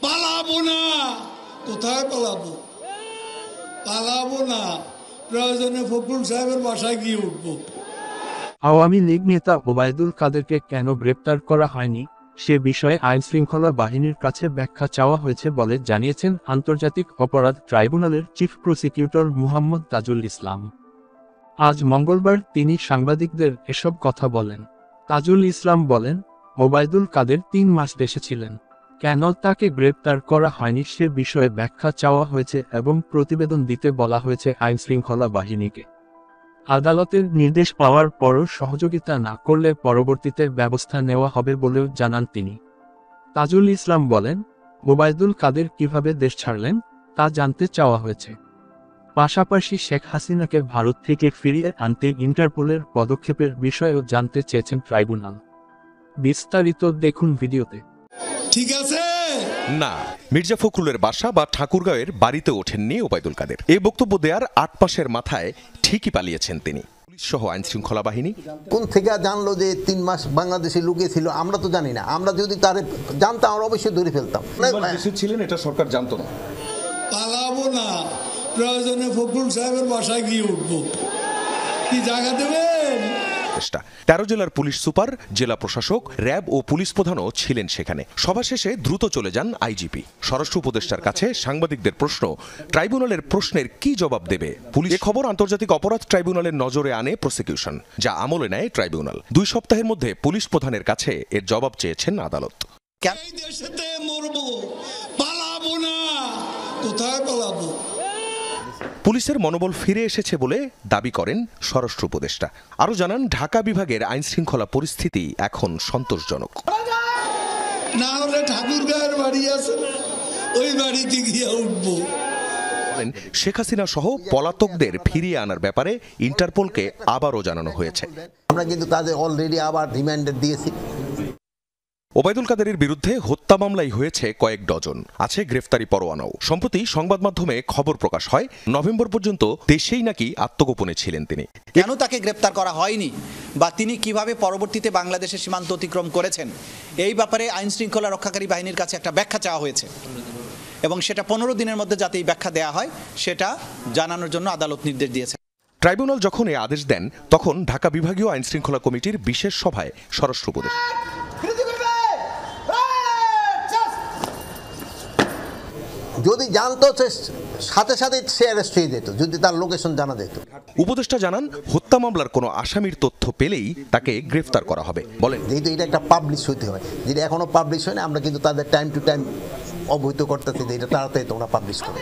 পালাবো না। কোথায় পালাবো? পালাবো না, প্রয়োজনে ফখরুল সাহেবের বাসায় গিয়ে উঠবো। আওয়ামী লীগ নেতা ওবায়দুল কাদেরকে কেন গ্রেপ্তার করা হয়নি সে বিষয়ে আইনশৃঙ্খলা বাহিনীর কাছে ব্যাখ্যা চাওয়া হয়েছে বলে জানিয়েছেন আন্তর্জাতিক অপরাধ ট্রাইব্যুনালের চিফ প্রসিকিউটর মুহাম্মদ তাজুল ইসলাম। আজ মঙ্গলবার তিনি সাংবাদিকদের এসব কথা বলেন। তাজুল ইসলাম বলেন, ওবায়দুল কাদের 3 মাস দেশে ছিলেন, কেন তাকে গ্রেপ্তার করা হয়নি সে বিষয়ে ব্যাখ্যা চাওয়া হয়েছে এবং প্রতিবেদন দিতে বলা হয়েছে আইনশৃঙ্খলা বাহিনীকে। আদালতের নির্দেশ পাওয়ার পরও সহযোগিতা না করলে পরবর্তীতে ব্যবস্থা নেওয়া হবে বলেও জানান তিনি। তাজুল ইসলাম বলেন, ওবায়দুল কাদের কিভাবে দেশ ছাড়লেন তা জানতে চাওয়া হয়েছে। পাশাপাশি শেখ হাসিনাকে ভারত থেকে ফিরিয়ে আনতে ইন্টারপোলের পদক্ষেপের বিষয়েও জানতে চেয়েছেন ট্রাইব্যুনাল। বিস্তারিত দেখুন ভিডিওতে। ঠিক আছে না, মির্জা ফখরুলের বাসা বা ঠাকুরগাঁওয়ের বাড়িতে ওঠেননি ওবায়দুল কাদের। এই বক্তব্য দেওয়ার 8 মাসের মাথায় ঠিকই পালিয়েছেন তিনি। পুলিশ সহ আইন শৃঙ্খলা বাহিনী কোন থেকে জানলো যে 3 মাস বাংলাদেশে লুকিয়েছিল? আমরা তো জানি না। আমরা যদি তার জানতাম আমরা অবশ্যই ধরে ফেলতাম। ছিলেন এটা সরকার জানতো না। পালাবো না, প্রয়োজনে ফখরুল সাহেবের বাসায় গিয়ে উঠবো। কি জায়গা দেবেন? 13 জেলার পুলিশ সুপার, জেলা প্রশাসক, র্যাব ও পুলিশ প্রধানও ছিলেন সেখানে। সভা শেষে দ্রুত চলে যান আইজিপি। স্বরাষ্ট্র উপদেষ্টার কাছে সাংবাদিকদের প্রশ্ন, ট্রাইব্যুনালের প্রশ্নের কি জবাব দেবে পুলিশ? খবর আন্তর্জাতিক অপরাধ ট্রাইব্যুনালের নজরে আনে প্রসিকিউশন, যা আমলে নেয় ট্রাইব্যুনাল। 2 সপ্তাহের মধ্যে পুলিশ প্রধানের কাছে এর জবাব চেয়েছেন আদালত। এই দেশেতে মরবো, পালাবো না। কোথায় পালাবো? পুলিশের মনোবল ফিরে এসেছে বলে দাবি করেন স্বরাষ্ট্র উপদেষ্টা। আরও জানান, ঢাকা বিভাগের আইন শৃঙ্খলা পরিস্থিতি এখন সন্তোষজনক। না হলে ঠাকুরগাঁয়ের বাড়ি আছে, ওই বাড়িতে গিয়ে উঠবো। শেখ হাসিনা সহ পলাতকদের ফিরিয়ে আনার ব্যাপারে ইন্টারপোলকে আবারও জানানো হয়েছে। আমরা কিন্তু তাদের অলরেডি আবার রিমাইন্ডার দিয়েছি। ওবায়দুল কাদেরের বিরুদ্ধে হত্যা মামলাই হয়েছে কয়েক ডজন, আছে গ্রেফতারি পরোয়ানাও। সম্প্রতি সংবাদ মাধ্যমে খবর প্রকাশ হয়, নভেম্বর পর্যন্ত দেশেই নাকি আত্মগোপনে ছিলেন তিনি। কেন তাকে গ্রেপ্তার করা হয়নি বা তিনি কিভাবে পরবর্তীতে বাংলাদেশের সীমান্ত অতিক্রম করেছেন, এই ব্যাপারে আইন শৃঙ্খলা রক্ষাকারী বাহিনীর কাছে একটা ব্যাখ্যা চাওয়া হয়েছে এবং সেটা 15 দিনের মধ্যে যাতে এই ব্যাখ্যা দেওয়া হয় সেটা জানানোর জন্য আদালত নির্দেশ দিয়েছে। ট্রাইব্যুনাল যখন এই আদেশ দেন, তখন ঢাকা বিভাগীয় আইন শৃঙ্খলা কমিটির বিশেষ সভায় স্বরাষ্ট্র উপদেষ্টা যদি জানতো সাথে সাথে সে অ্যারেস্ট হয়ে যেত, যদি তার লোকেশন জানা যেত। উপদেষ্টা জানান, হত্যা মামলার কোনো আসামির তথ্য পেলেই তাকে গ্রেফতার করা হবে। বলেন, যেহেতু এটা একটা পাবলিশ হতে হয়, যেটা এখনো পাবলিশ হয় না, আমরা কিন্তু তাদের টাইম টু টাইম অবহিত করতেছি যে এটা তাড়াতাড়ি তোমরা পাবলিশ করো।